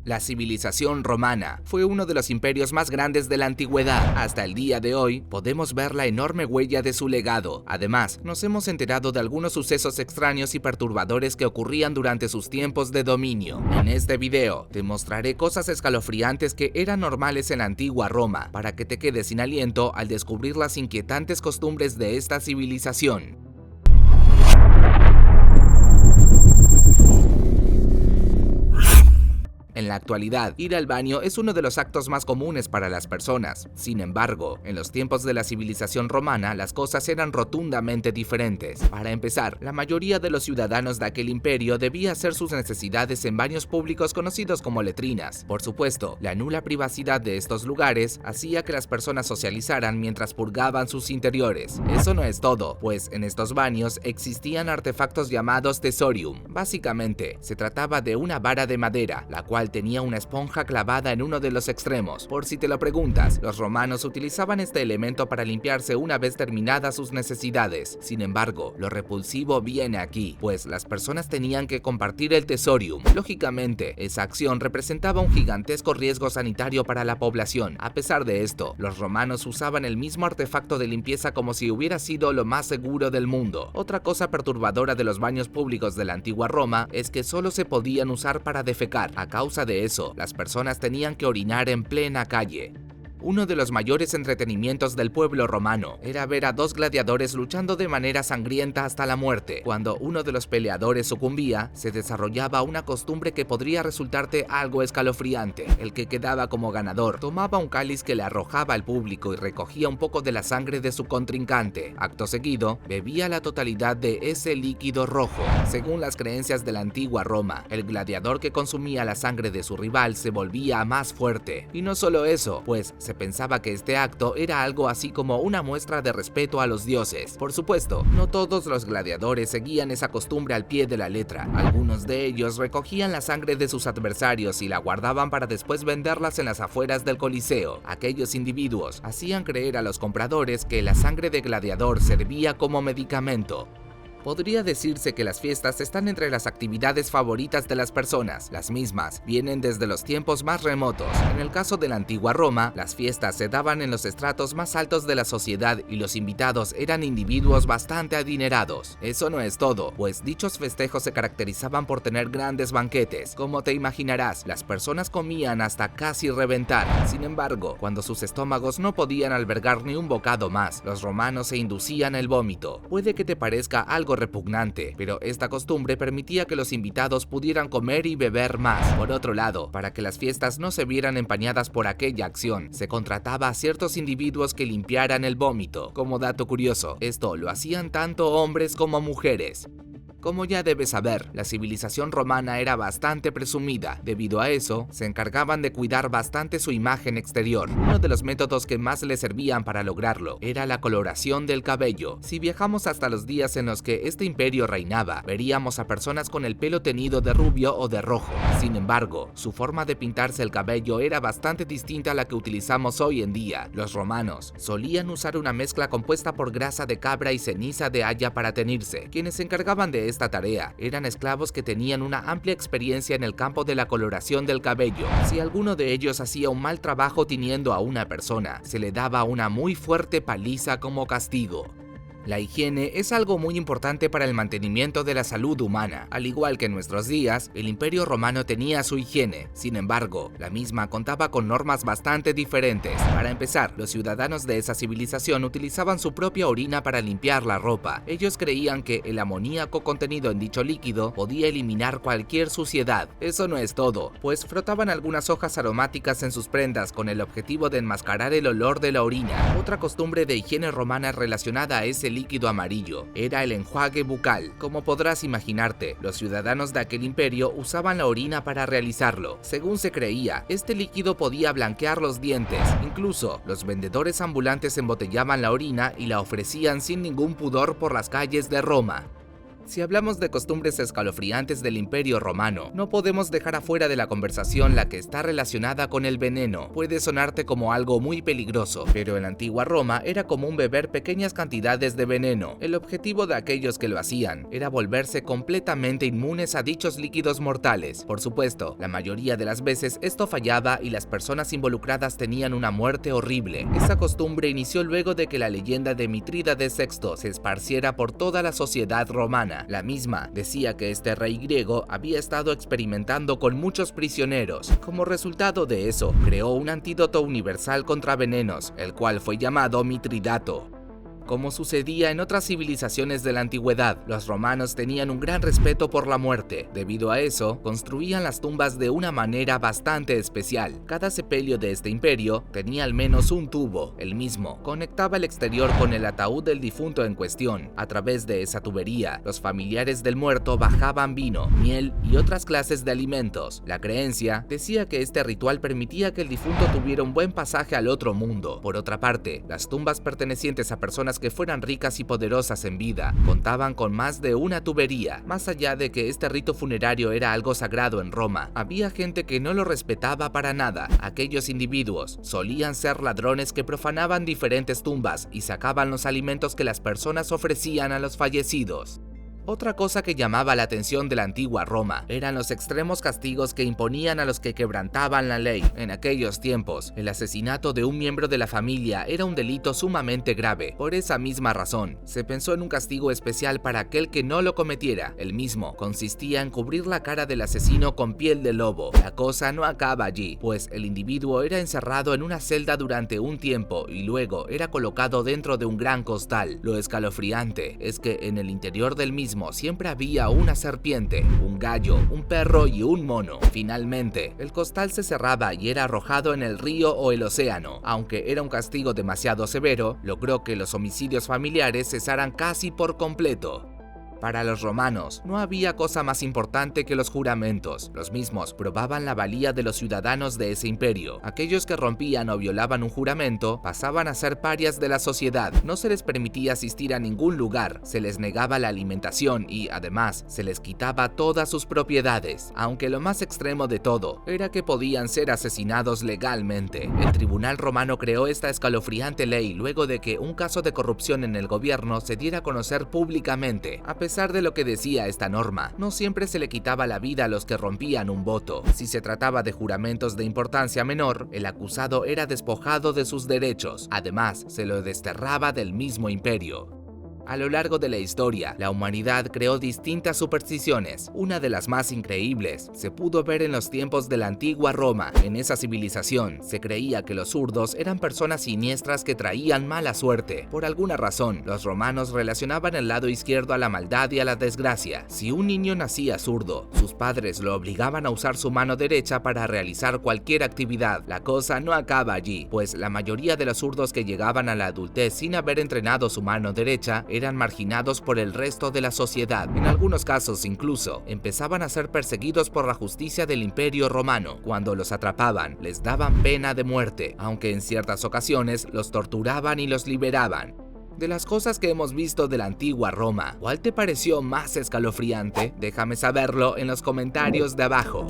La civilización romana fue uno de los imperios más grandes de la antigüedad. Hasta el día de hoy podemos ver la enorme huella de su legado. Además, nos hemos enterado de algunos sucesos extraños y perturbadores que ocurrían durante sus tiempos de dominio. En este video te mostraré cosas escalofriantes que eran normales en la antigua Roma, para que te quedes sin aliento al descubrir las inquietantes costumbres de esta civilización. En la actualidad, ir al baño es uno de los actos más comunes para las personas. Sin embargo, en los tiempos de la civilización romana, las cosas eran rotundamente diferentes. Para empezar, la mayoría de los ciudadanos de aquel imperio debía hacer sus necesidades en baños públicos conocidos como letrinas. Por supuesto, la nula privacidad de estos lugares hacía que las personas socializaran mientras purgaban sus interiores. Eso no es todo, pues en estos baños existían artefactos llamados tesorium. Básicamente, se trataba de una vara de madera, la cual tenía una esponja clavada en uno de los extremos. Por si te lo preguntas, los romanos utilizaban este elemento para limpiarse una vez terminadas sus necesidades. Sin embargo, lo repulsivo viene aquí, pues las personas tenían que compartir el tesorium. Lógicamente, esa acción representaba un gigantesco riesgo sanitario para la población. A pesar de esto, los romanos usaban el mismo artefacto de limpieza como si hubiera sido lo más seguro del mundo. Otra cosa perturbadora de los baños públicos de la antigua Roma es que solo se podían usar para defecar. A causa de eso, las personas tenían que orinar en plena calle. Uno de los mayores entretenimientos del pueblo romano era ver a dos gladiadores luchando de manera sangrienta hasta la muerte. Cuando uno de los peleadores sucumbía, se desarrollaba una costumbre que podría resultarte algo escalofriante. El que quedaba como ganador tomaba un cáliz que le arrojaba al público y recogía un poco de la sangre de su contrincante. Acto seguido, bebía la totalidad de ese líquido rojo. Según las creencias de la antigua Roma, el gladiador que consumía la sangre de su rival se volvía más fuerte. Y no solo eso, pues se pensaba que este acto era algo así como una muestra de respeto a los dioses. Por supuesto, no todos los gladiadores seguían esa costumbre al pie de la letra. Algunos de ellos recogían la sangre de sus adversarios y la guardaban para después venderlas en las afueras del Coliseo. Aquellos individuos hacían creer a los compradores que la sangre de gladiador servía como medicamento. Podría decirse que las fiestas están entre las actividades favoritas de las personas. Las mismas vienen desde los tiempos más remotos. En el caso de la antigua Roma, las fiestas se daban en los estratos más altos de la sociedad y los invitados eran individuos bastante adinerados. Eso no es todo, pues dichos festejos se caracterizaban por tener grandes banquetes. Como te imaginarás, las personas comían hasta casi reventar. Sin embargo, cuando sus estómagos no podían albergar ni un bocado más, los romanos se inducían el vómito. Puede que te parezca algo repugnante, pero esta costumbre permitía que los invitados pudieran comer y beber más. Por otro lado, para que las fiestas no se vieran empañadas por aquella acción, se contrataba a ciertos individuos que limpiaran el vómito. Como dato curioso, esto lo hacían tanto hombres como mujeres. Como ya debes saber, la civilización romana era bastante presumida. Debido a eso, se encargaban de cuidar bastante su imagen exterior. Uno de los métodos que más les servían para lograrlo era la coloración del cabello. Si viajamos hasta los días en los que este imperio reinaba, veríamos a personas con el pelo teñido de rubio o de rojo. Sin embargo, su forma de pintarse el cabello era bastante distinta a la que utilizamos hoy en día. Los romanos solían usar una mezcla compuesta por grasa de cabra y ceniza de haya para teñirse. Quienes se encargaban de esta tarea eran esclavos que tenían una amplia experiencia en el campo de la coloración del cabello. Si alguno de ellos hacía un mal trabajo tiñendo a una persona, se le daba una muy fuerte paliza como castigo. La higiene es algo muy importante para el mantenimiento de la salud humana. Al igual que en nuestros días, el Imperio Romano tenía su higiene. Sin embargo, la misma contaba con normas bastante diferentes. Para empezar, los ciudadanos de esa civilización utilizaban su propia orina para limpiar la ropa. Ellos creían que el amoníaco contenido en dicho líquido podía eliminar cualquier suciedad. Eso no es todo, pues frotaban algunas hojas aromáticas en sus prendas con el objetivo de enmascarar el olor de la orina. Otra costumbre de higiene romana relacionada a ese líquido amarillo era el enjuague bucal. Como podrás imaginarte, los ciudadanos de aquel imperio usaban la orina para realizarlo. Según se creía, este líquido podía blanquear los dientes. Incluso, los vendedores ambulantes embotellaban la orina y la ofrecían sin ningún pudor por las calles de Roma. Si hablamos de costumbres escalofriantes del Imperio Romano, no podemos dejar afuera de la conversación la que está relacionada con el veneno. Puede sonarte como algo muy peligroso, pero en la antigua Roma era común beber pequeñas cantidades de veneno. El objetivo de aquellos que lo hacían era volverse completamente inmunes a dichos líquidos mortales. Por supuesto, la mayoría de las veces esto fallaba y las personas involucradas tenían una muerte horrible. Esa costumbre inició luego de que la leyenda de Mitrídates VI se esparciera por toda la sociedad romana. La misma decía que este rey griego había estado experimentando con muchos prisioneros. Como resultado de eso, creó un antídoto universal contra venenos, el cual fue llamado Mitridato. Como sucedía en otras civilizaciones de la antigüedad, los romanos tenían un gran respeto por la muerte. Debido a eso, construían las tumbas de una manera bastante especial. Cada sepelio de este imperio tenía al menos un tubo. El mismo conectaba el exterior con el ataúd del difunto en cuestión. A través de esa tubería, los familiares del muerto bajaban vino, miel y otras clases de alimentos. La creencia decía que este ritual permitía que el difunto tuviera un buen pasaje al otro mundo. Por otra parte, las tumbas pertenecientes a personas que fueran ricas y poderosas en vida contaban con más de una tubería. Más allá de que este rito funerario era algo sagrado en Roma, había gente que no lo respetaba para nada. Aquellos individuos solían ser ladrones que profanaban diferentes tumbas y sacaban los alimentos que las personas ofrecían a los fallecidos. Otra cosa que llamaba la atención de la antigua Roma eran los extremos castigos que imponían a los que quebrantaban la ley. En aquellos tiempos, el asesinato de un miembro de la familia era un delito sumamente grave. Por esa misma razón, se pensó en un castigo especial para aquel que no lo cometiera. El mismo consistía en cubrir la cara del asesino con piel de lobo. La cosa no acaba allí, pues el individuo era encerrado en una celda durante un tiempo y luego era colocado dentro de un gran costal. Lo escalofriante es que en el interior del mismo siempre había una serpiente, un gallo, un perro y un mono. Finalmente, el costal se cerraba y era arrojado en el río o el océano. Aunque era un castigo demasiado severo, logró que los homicidios familiares cesaran casi por completo. Para los romanos, no había cosa más importante que los juramentos. Los mismos probaban la valía de los ciudadanos de ese imperio. Aquellos que rompían o violaban un juramento pasaban a ser parias de la sociedad. No se les permitía asistir a ningún lugar, se les negaba la alimentación y, además, se les quitaba todas sus propiedades. Aunque lo más extremo de todo era que podían ser asesinados legalmente. El tribunal romano creó esta escalofriante ley luego de que un caso de corrupción en el gobierno se diera a conocer públicamente. A pesar de lo que decía esta norma, no siempre se le quitaba la vida a los que rompían un voto. Si se trataba de juramentos de importancia menor, el acusado era despojado de sus derechos. Además, se lo desterraba del mismo imperio. A lo largo de la historia, la humanidad creó distintas supersticiones. Una de las más increíbles se pudo ver en los tiempos de la antigua Roma. En esa civilización, se creía que los zurdos eran personas siniestras que traían mala suerte. Por alguna razón, los romanos relacionaban el lado izquierdo a la maldad y a la desgracia. Si un niño nacía zurdo, sus padres lo obligaban a usar su mano derecha para realizar cualquier actividad. La cosa no acaba allí, pues la mayoría de los zurdos que llegaban a la adultez sin haber entrenado su mano derecha eran marginados por el resto de la sociedad. En algunos casos incluso empezaban a ser perseguidos por la justicia del Imperio Romano. Cuando los atrapaban, les daban pena de muerte, aunque en ciertas ocasiones los torturaban y los liberaban. De las cosas que hemos visto de la antigua Roma, ¿cuál te pareció más escalofriante? Déjame saberlo en los comentarios de abajo.